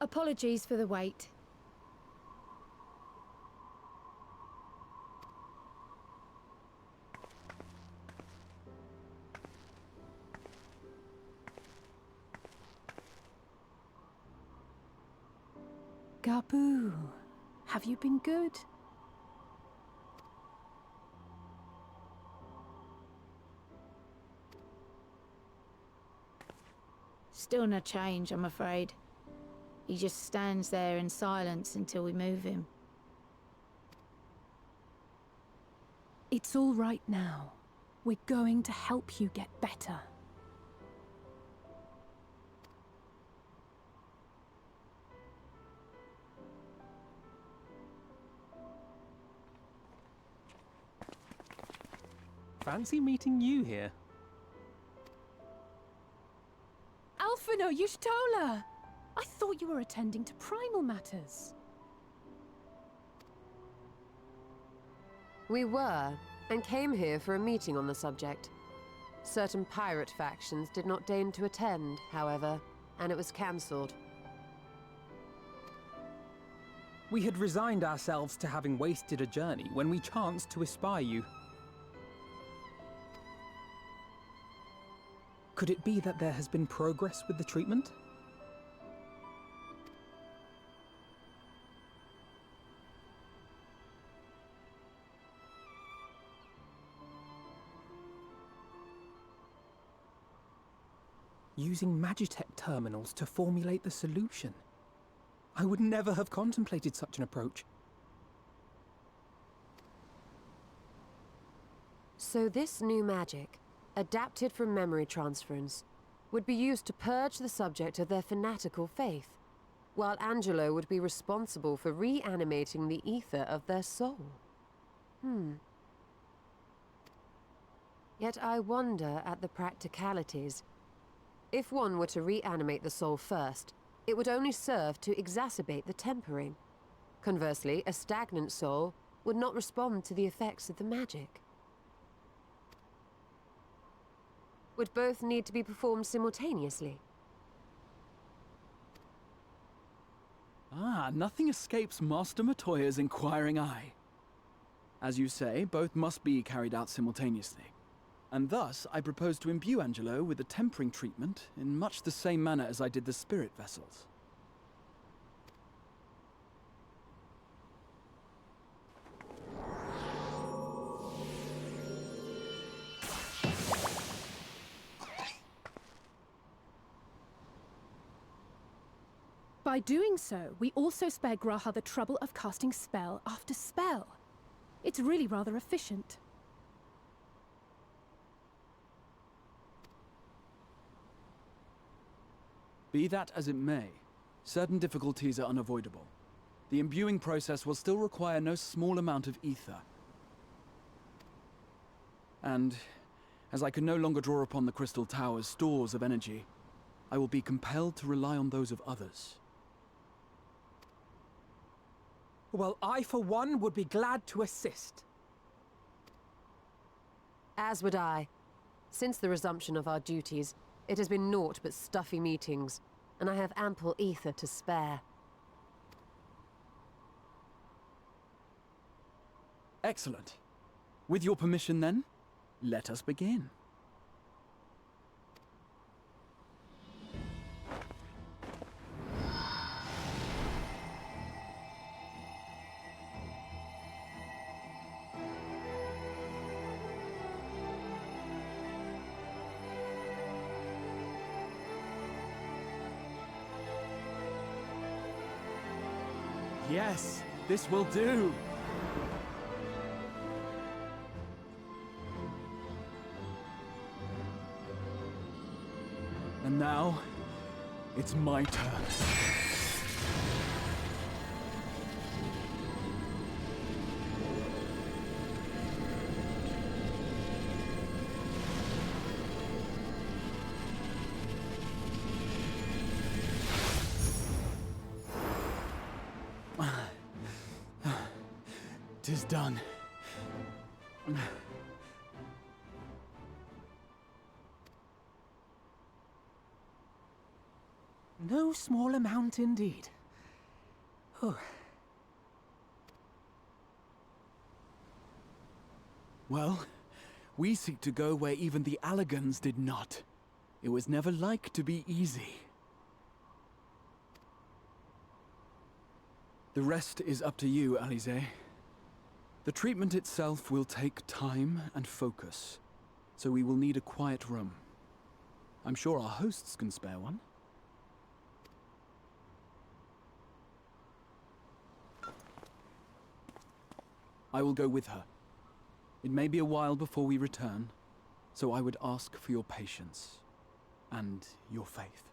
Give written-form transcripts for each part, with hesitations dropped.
Apologies for the wait. Gabu, have you been good? Still no change, I'm afraid. He just stands there in silence until we move him. It's all right now. We're going to help you get better. Fancy meeting you here. Alphino Yushtola! I thought you were attending to primal matters. We were, and came here for a meeting on the subject. Certain pirate factions did not deign to attend, however, and it was cancelled. We had resigned ourselves to having wasted a journey when we chanced to espy you. Could it be that there has been progress with the treatment? Using Magitech terminals to formulate the solution. I would never have contemplated such an approach. So this new magic, adapted from memory transference, would be used to purge the subject of their fanatical faith, while Angelo would be responsible for reanimating the ether of their soul. Yet I wonder at the practicalities. If one were to reanimate the soul first, it would only serve to exacerbate the tempering. Conversely, a stagnant soul would not respond to the effects of the magic. Would both need to be performed simultaneously? Nothing escapes Master Matoya's inquiring eye. As you say, both must be carried out simultaneously. And thus, I propose to imbue Angelo with a tempering treatment in much the same manner as I did the spirit vessels. By doing so, we also spare Graha the trouble of casting spell after spell. It's really rather efficient. Be that as it may, certain difficulties are unavoidable. The imbuing process will still require no small amount of ether. And, as I can no longer draw upon the Crystal Tower's stores of energy, I will be compelled to rely on those of others. Well, I, for one, would be glad to assist. As would I. Since the resumption of our duties, it has been naught but stuffy meetings, and I have ample ether to spare. Excellent. With your permission, then, let us begin. Yes, this will do. And now, it's my turn. Tis done. No small amount indeed. Oh. Well, we seek to go where even the Allagans did not. It was never like to be easy. The rest is up to you, Alize. The treatment itself will take time and focus, so we will need a quiet room. I'm sure our hosts can spare one. I will go with her. It may be a while before we return, so I would ask for your patience and your faith.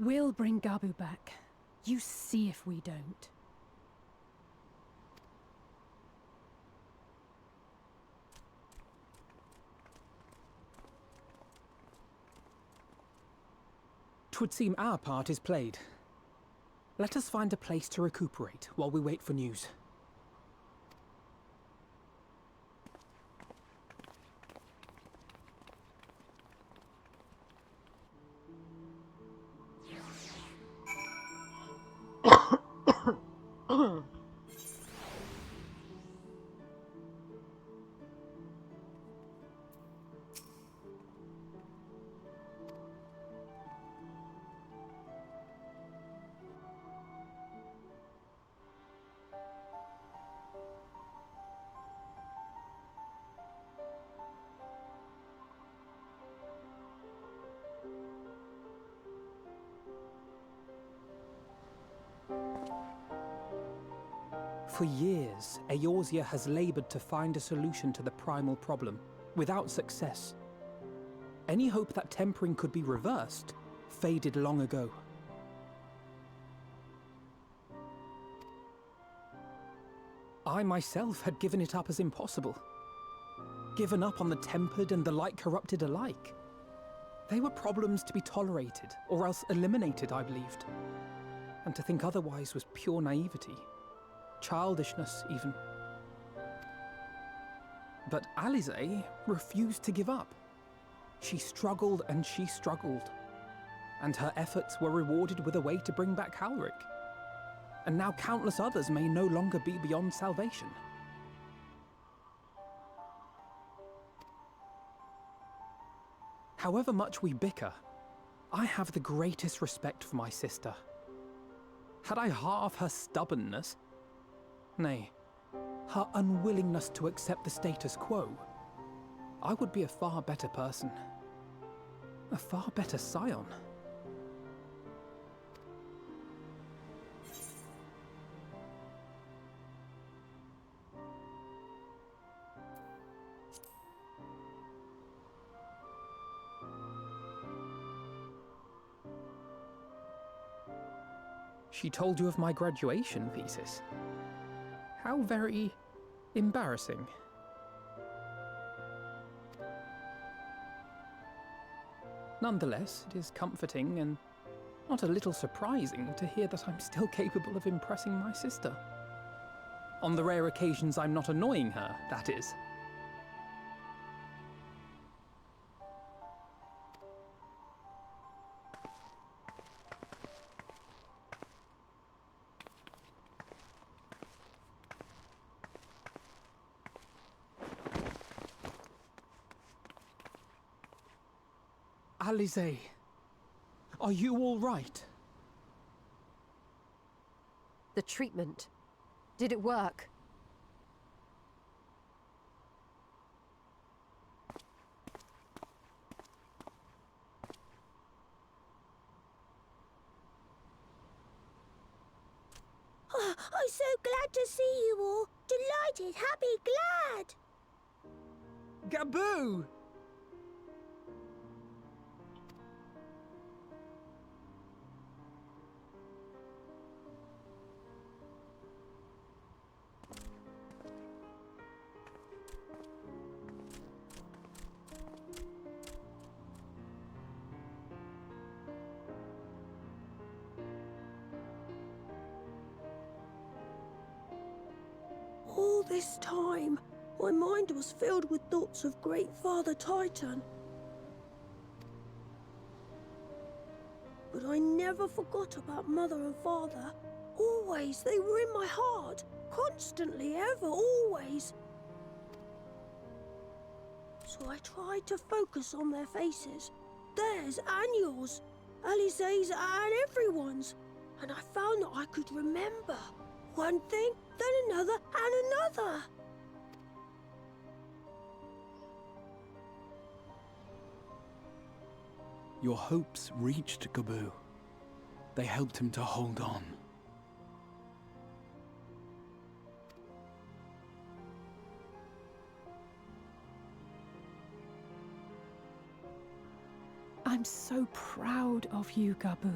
We'll bring Gabu back. You see if we don't. Twould seem our part is played. Let us find a place to recuperate while we wait for news. For years, Eorzea has labored to find a solution to the primal problem, without success. Any hope that tempering could be reversed faded long ago. I myself had given it up as impossible. Given up on the tempered and the light-corrupted alike. They were problems to be tolerated, or else eliminated, I believed. And to think otherwise was pure naivety. Childishness, even. But Alize refused to give up. She struggled and she struggled. And her efforts were rewarded with a way to bring back Halric. And now countless others may no longer be beyond salvation. However much we bicker, I have the greatest respect for my sister. Had I half her stubbornness, nay, her unwillingness to accept the status quo, I would be a far better person. A far better scion. She told you of my graduation thesis. How very embarrassing. Nonetheless, it is comforting and not a little surprising to hear that I'm still capable of impressing my sister. On the rare occasions I'm not annoying her, that is. Alize, are you all right? The treatment. Did it work? Oh, I'm so glad to see you all. Delighted, happy, glad. Gaboo! All this time, my mind was filled with thoughts of Great Father Titan. But I never forgot about Mother and Father. Always, they were in my heart. Constantly, ever, always. So I tried to focus on their faces. Theirs and yours. Alize's and everyone's. And I found that I could remember. One thing, then another, and another. Your hopes reached Gaboo. They helped him to hold on. I'm so proud of you, Gaboo.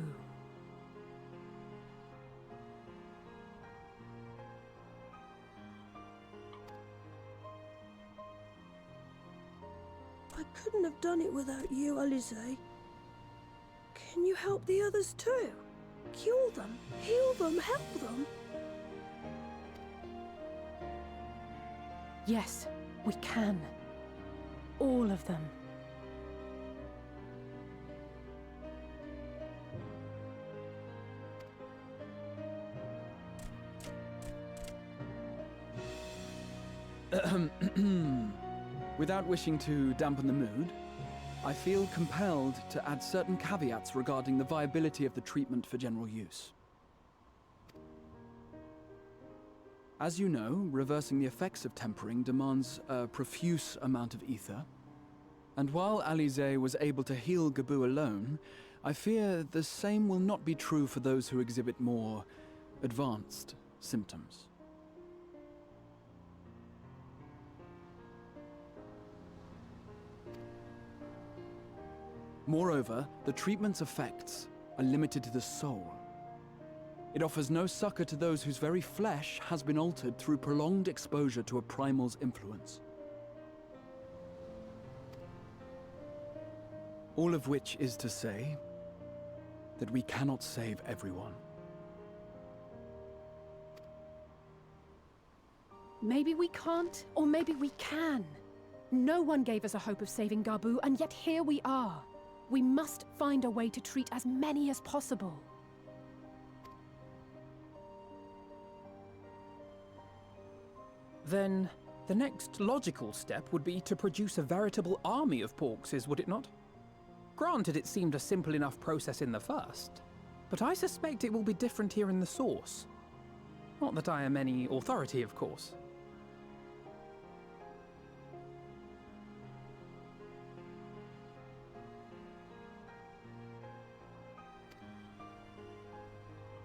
I couldn't have done it without you, Alize. Can you help the others too? Cure them, heal them, help them? Yes, we can. All of them. Without wishing to dampen the mood, I feel compelled to add certain caveats regarding the viability of the treatment for general use. As you know, reversing the effects of tempering demands a profuse amount of ether. And while Alize was able to heal Gaboo alone, I fear the same will not be true for those who exhibit more advanced symptoms. Moreover, the treatment's effects are limited to the soul. It offers no succor to those whose very flesh has been altered through prolonged exposure to a primal's influence. All of which is to say that we cannot save everyone. Maybe we can't, or maybe we can. No one gave us a hope of saving Gaboo, and yet here we are. We must find a way to treat as many as possible. Then the next logical step would be to produce a veritable army of Porkses, would it not? Granted, it seemed a simple enough process in the first, but I suspect it will be different here in the source. Not that I am any authority, of course.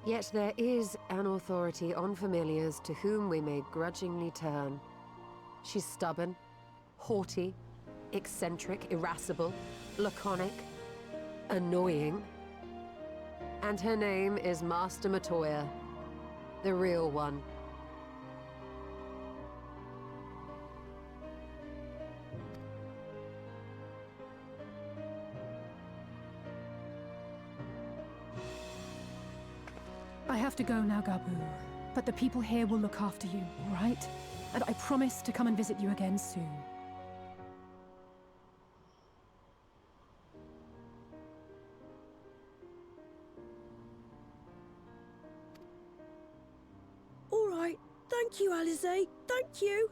Yet there is an authority on familiars to whom we may grudgingly turn. She's stubborn, haughty, eccentric, irascible, laconic, annoying. And her name is Master Matoya, the real one. have to go now, Gabu. But the people here will look after you, all right? And I promise to come and visit you again soon. All right. Thank you, Alize. Thank you.